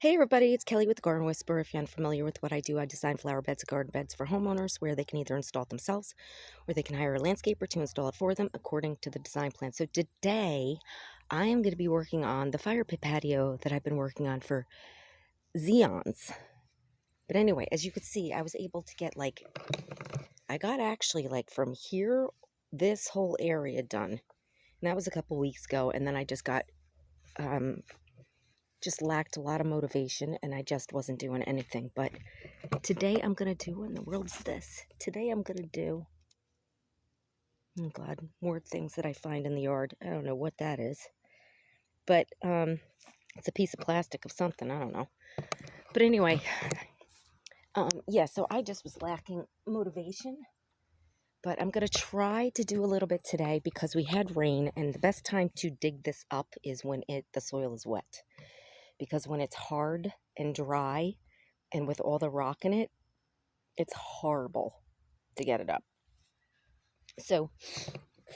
Hey everybody, it's Kelly with the Garden Whisperer. If you're unfamiliar with what I do, I design flower beds and garden beds for homeowners where they can either install it themselves or they can hire a landscaper to install it for them according to the design plan. So today, I am going to be working on the fire pit patio that I've been working on for Xeons. But anyway, as you could see, I was able to get I got actually from here, this whole area done. And that was a couple weeks ago, and then I just got just lacked a lot of motivation and I just wasn't doing anything. But today I'm going to do, what in the world is this? Today I'm going to do, oh God, more things that I find in the yard. I don't know what that is. But it's a piece of plastic of something. I don't know. But anyway, yeah, so I just was lacking motivation. But I'm going to try to do a little bit today because we had rain, and the best time to dig this up is when the soil is wet. Because when it's hard and dry and with all the rock in it, it's horrible to get it up. So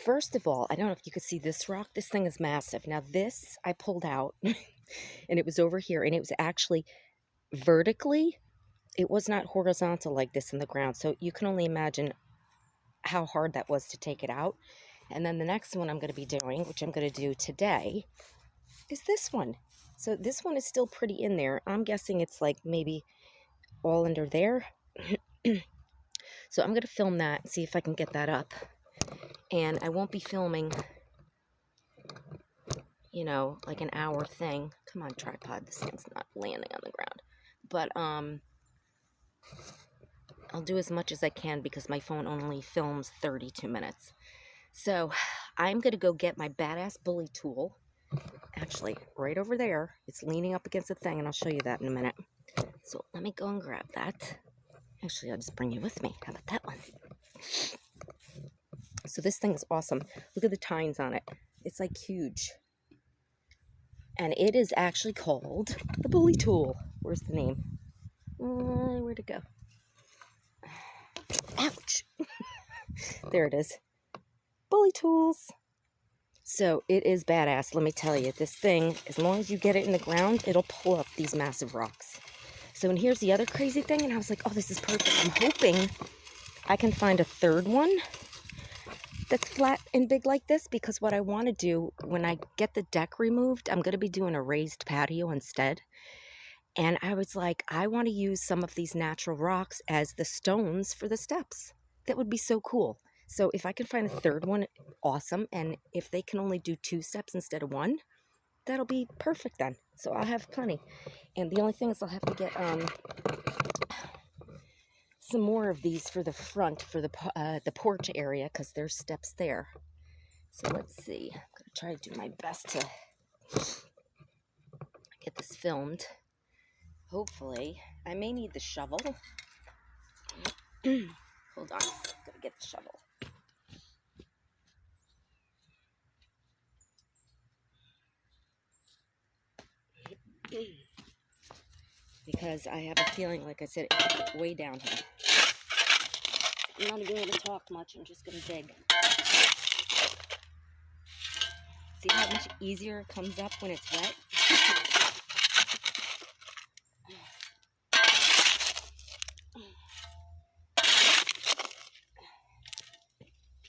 first of all, I don't know if you could see this rock. This thing is massive. Now this I pulled out and it was over here, and it was actually vertically. It was not horizontal like this in the ground. So you can only imagine how hard that was to take it out. And then the next one I'm going to be doing, which I'm going to do today, is this one. So this one is still pretty in there. I'm guessing it's maybe all under there. So I'm going to film that and see if I can get that up. And I won't be filming, like an hour thing. Come on, tripod. This thing's not landing on the ground. But I'll do as much as I can because my phone only films 32 minutes. So I'm going to go get my badass bully tool. Actually, right over there. It's leaning up against the thing, and I'll show you that in a minute. So let me go and grab that. Actually, I'll just bring you with me. How about that one? So this thing is awesome. Look at the tines on it. It's huge. And it is actually called the bully tool. Where's the name? Where'd it go? Ouch! There it is. Bully tools. So it is badass, let me tell you. This thing, as long as you get it in the ground, it'll pull up these massive rocks. So, and here's the other crazy thing, and I was like, oh, this is perfect. I'm hoping I can find a third one that's flat and big like this, because what I want to do when I get the deck removed, I'm going to be doing a raised patio instead. And I was like, I want to use some of these natural rocks as the stones for the steps. That would be so cool. So if I can find a third one, awesome. And if they can only do 2 steps instead of 1, that'll be perfect then. So I'll have plenty. And the only thing is I'll have to get some more of these for the front, for the porch area, because there's steps there. So let's see. I'm going to try to do my best to get this filmed. Hopefully. I may need the shovel. Hold on. Gotta get the shovel. Because I have a feeling, like I said, it's way down here. I'm not even going to talk much. I'm just going to dig. See how much easier it comes up when it's wet?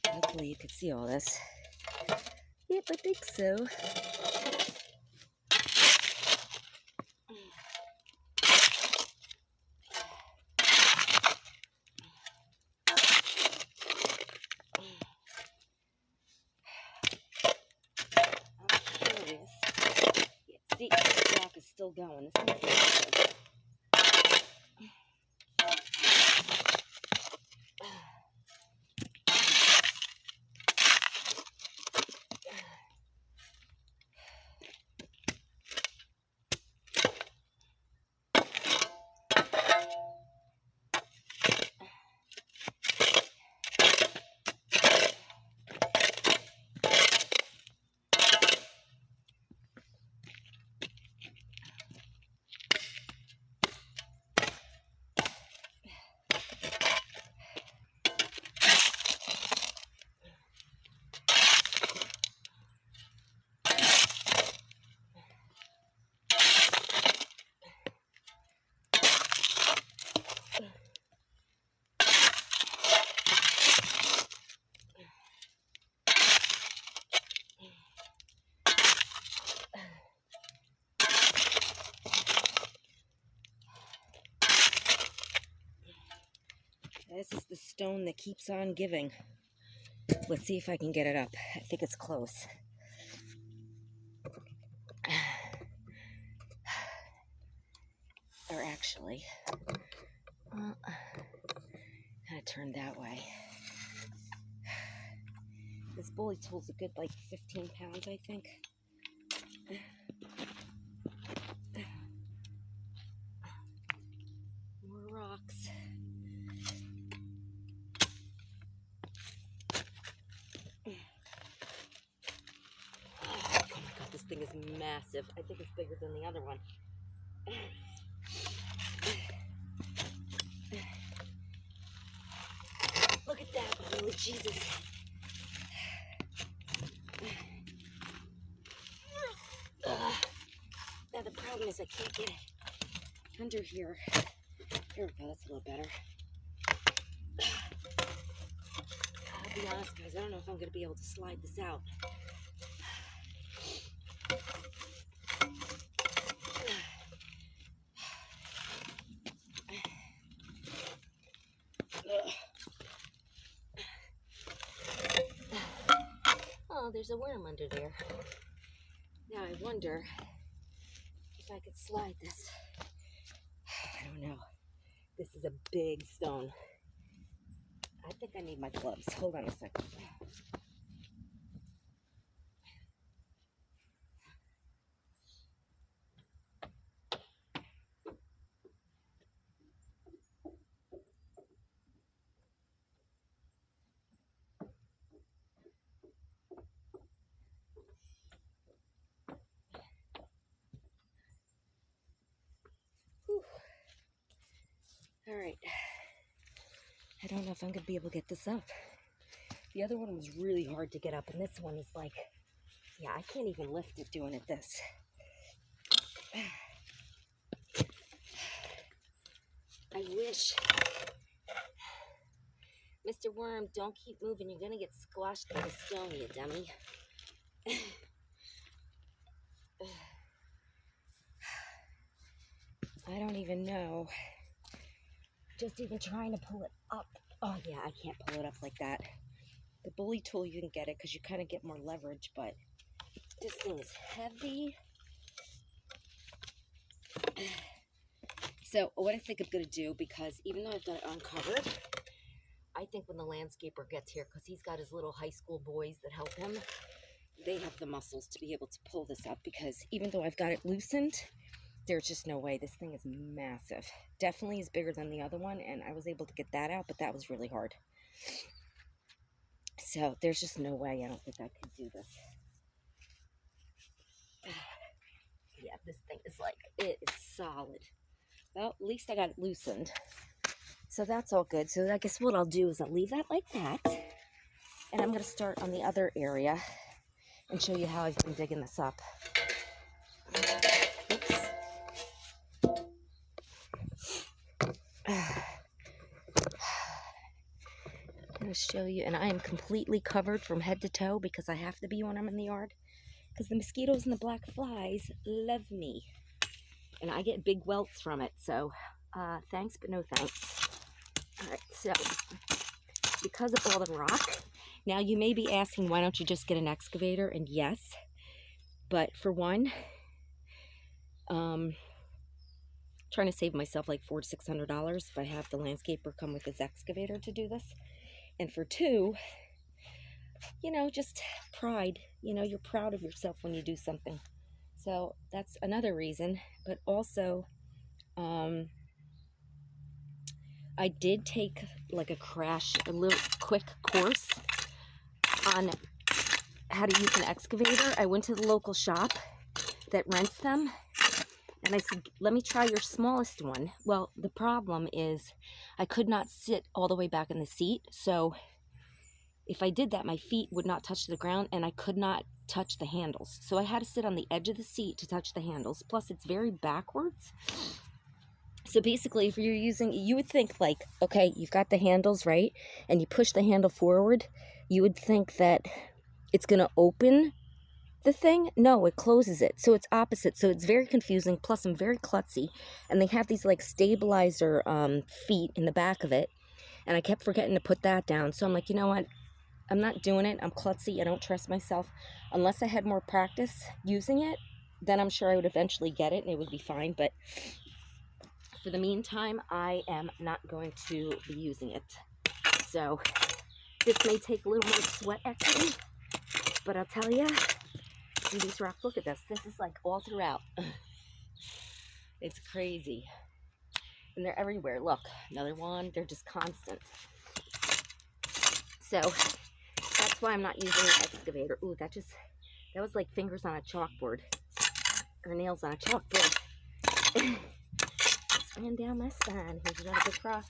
Hopefully you could see all this. Yep, I think so. I'm curious. Yeah, see, this rock is still going. This thing's massive. This is the stone that keeps on giving. Let's see if I can get it up. I think it's close. Or actually, kind of turn that way. This bully tool's a good, like, 15 pounds, I think. More rocks. Oh my god, this thing is massive. I think it's bigger than the other one. Look at that, holy Jesus. Now the problem is I can't get it under here. Here we go, that's a little better. I'll be honest, guys, I don't know if I'm going to be able to slide this out. Oh, there's a worm under there. Now I wonder if I could slide this. I don't know. This is a big stone. I think I need my gloves. Hold on a second. Whew. All right. I don't know if I'm going to be able to get this up. The other one was really hard to get up, and this one is like, yeah, I can't even lift it doing it this. I wish. Mr. Worm, don't keep moving. You're going to get squashed by the stone, you dummy. I don't even know. Just even trying to pull it up. Oh, yeah, I can't pull it up like that. The bully tool, you can get it because you kind of get more leverage, but this thing is heavy. So what I think I'm going to do, because even though I've got it uncovered, I think when the landscaper gets here, because he's got his little high school boys that help him, they have the muscles to be able to pull this up, because even though I've got it loosened, there's just no way. This thing is massive. Definitely is bigger than the other one, and I was able to get that out, but that was really hard. So there's just no way. I don't think I can do this. Yeah, this thing is like, it is solid. Well, at least I got it loosened. So that's all good. So I guess what I'll do is I'll leave that like that. And I'm going to start on the other area and show you how I've been digging this up. Oops. I'm going to show you, and I am completely covered from head to toe because I have to be when I'm in the yard, because the mosquitoes and the black flies love me, and I get big welts from it. So thanks, but no thanks. All right, so because of all the rock, now you may be asking, why don't you just get an excavator? And yes, but for one, trying to save myself like $400 to $600 if I have the landscaper come with his excavator to do this. And for two, you know, just pride. You know, you're proud of yourself when you do something. So that's another reason. But also, I did take like a little quick course on how to use an excavator. I went to the local shop that rents them, and I said, let me try your smallest one. Well, the problem is I could not sit all the way back in the seat. So if I did that, my feet would not touch the ground, and I could not touch the handles. So I had to sit on the edge of the seat to touch the handles. Plus, it's very backwards. So basically, if you're using, you would think like, okay, you've got the handles, right? And you push the handle forward, you would think that it's going to open the thing. No, it closes it. So it's opposite. So it's very confusing. Plus, I'm very klutzy. And they have these like stabilizer feet in the back of it. And I kept forgetting to put that down. So I'm like, you know what? I'm not doing it. I'm klutzy. I don't trust myself. Unless I had more practice using it, then I'm sure I would eventually get it and it would be fine. But for the meantime, I am not going to be using it. So this may take a little more sweat equity, but I'll tell you, see these rocks, look at this. This is like all throughout. It's crazy. And they're everywhere. Look, another one. They're just constant. So that's why I'm not using the excavator. Ooh, that was like fingers on a chalkboard. Or nails on a chalkboard. Just ran down my spine. Here's another big rock.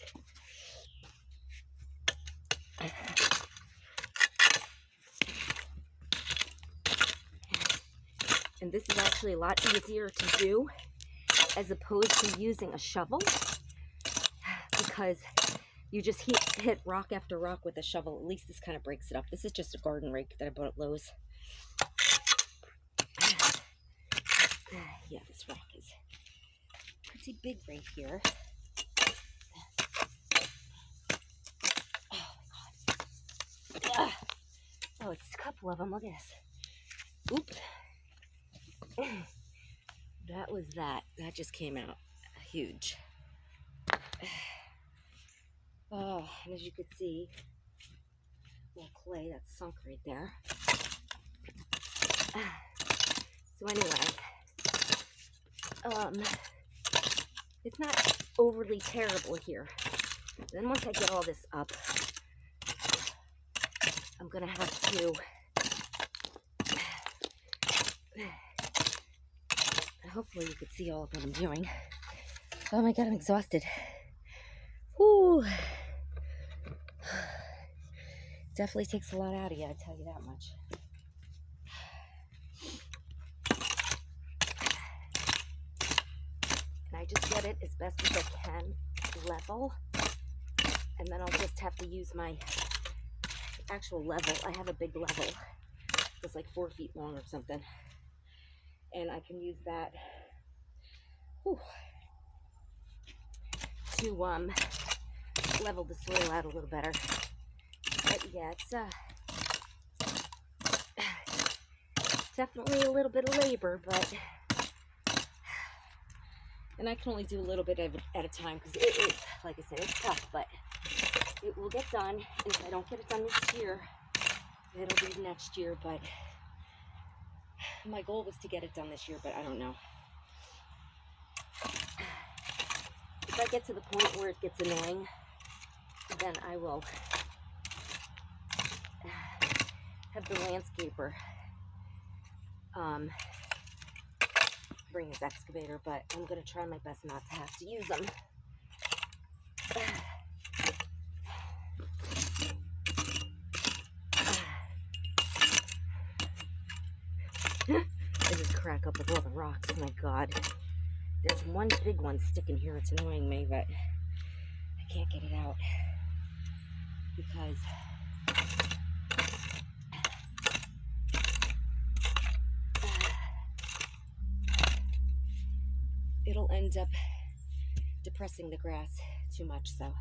And this is actually a lot easier to do as opposed to using a shovel, because you just hit rock after rock with a shovel. At least this kind of breaks it up. This is just a garden rake that I bought at Lowe's. Yeah, this rock is pretty big right here. Oh my God. Oh, it's a couple of them. Look at this. Oops. That was that. That just came out huge. Oh, and as you could see, little clay that's sunk right there. So anyway, it's not overly terrible here. Then once I get all this up, I'm gonna have to hopefully you could see all of what I'm doing. Oh my God, I'm exhausted. Whew. Definitely takes a lot out of you, I tell you that much. And I just get it as best as I can level. And then I'll just have to use my actual level. I have a big level. It's like 4 feet long or something. And I can use that to level the soil out a little better. But yeah, it's definitely a little bit of labor, but and I can only do a little bit of it at a time because it is, like I said, it's tough, but it will get done. And if I don't get it done this year, it'll be next year. But my goal was to get it done this year, but I don't know. If I get to the point where it gets annoying, then I will have the landscaper bring his excavator, but I'm going to try my best not to have to use them. I just crack up with all the rocks. My God. There's one big one sticking here. It's annoying me, but I can't get it out because it'll end up depressing the grass too much. So,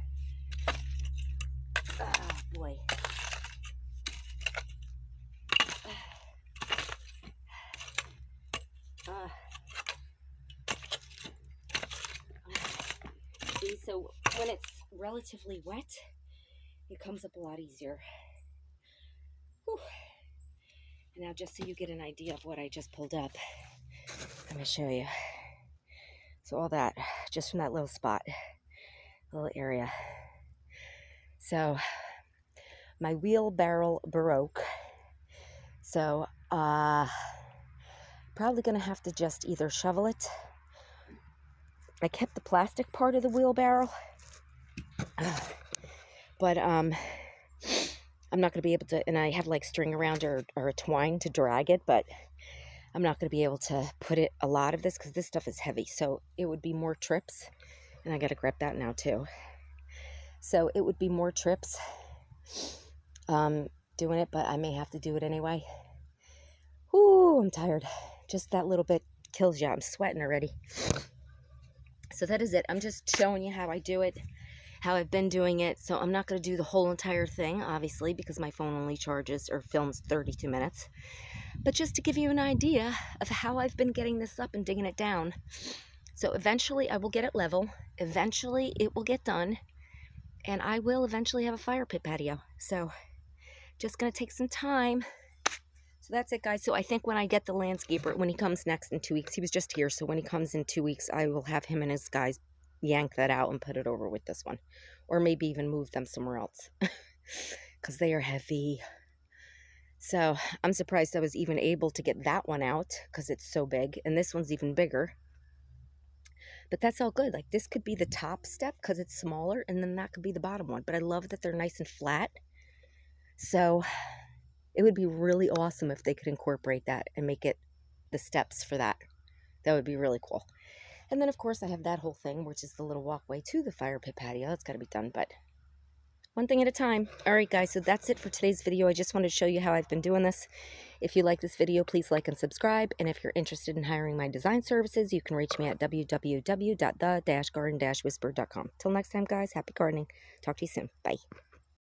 oh boy. See, so when it's relatively wet, it comes up a lot easier. Whew. And now just so you get an idea of what I just pulled up, let me show you. So all that, just from that little spot, little area. So my wheelbarrow broke. So probably gonna have to just either shovel it. I kept the plastic part of the wheelbarrow, but I'm not gonna be able to, and I have like string around or a twine to drag it, but I'm not gonna be able to put it a lot of this because this stuff is heavy. So it would be more trips, and I gotta grab that now too. So it would be more trips doing it, but I may have to do it anyway. Ooh, I'm tired. Just that little bit kills you. I'm sweating already. So that is it. I'm just showing you how I do it, how I've been doing it. So I'm not going to do the whole entire thing, obviously, because my phone only charges or films 32 minutes. But just to give you an idea of how I've been getting this up and digging it down. So eventually I will get it level. Eventually it will get done. And I will eventually have a fire pit patio. So just going to take some time. So that's it, guys. So I think when I get the landscaper, when he comes next in 2 weeks, he was just here. So when he comes in 2 weeks, I will have him and his guys yank that out and put it over with this one. Or maybe even move them somewhere else. Because they are heavy. So I'm surprised I was even able to get that one out because it's so big. And this one's even bigger. But that's all good. Like this could be the top step because it's smaller. And then that could be the bottom one. But I love that they're nice and flat. So it would be really awesome if they could incorporate that and make it the steps for that. That would be really cool. And then, of course, I have that whole thing, which is the little walkway to the fire pit patio. That's got to be done, but one thing at a time. All right, guys, so that's it for today's video. I just wanted to show you how I've been doing this. If you like this video, please like and subscribe. And if you're interested in hiring my design services, you can reach me at www.the-garden-whisper.com. Till next time, guys, happy gardening. Talk to you soon. Bye.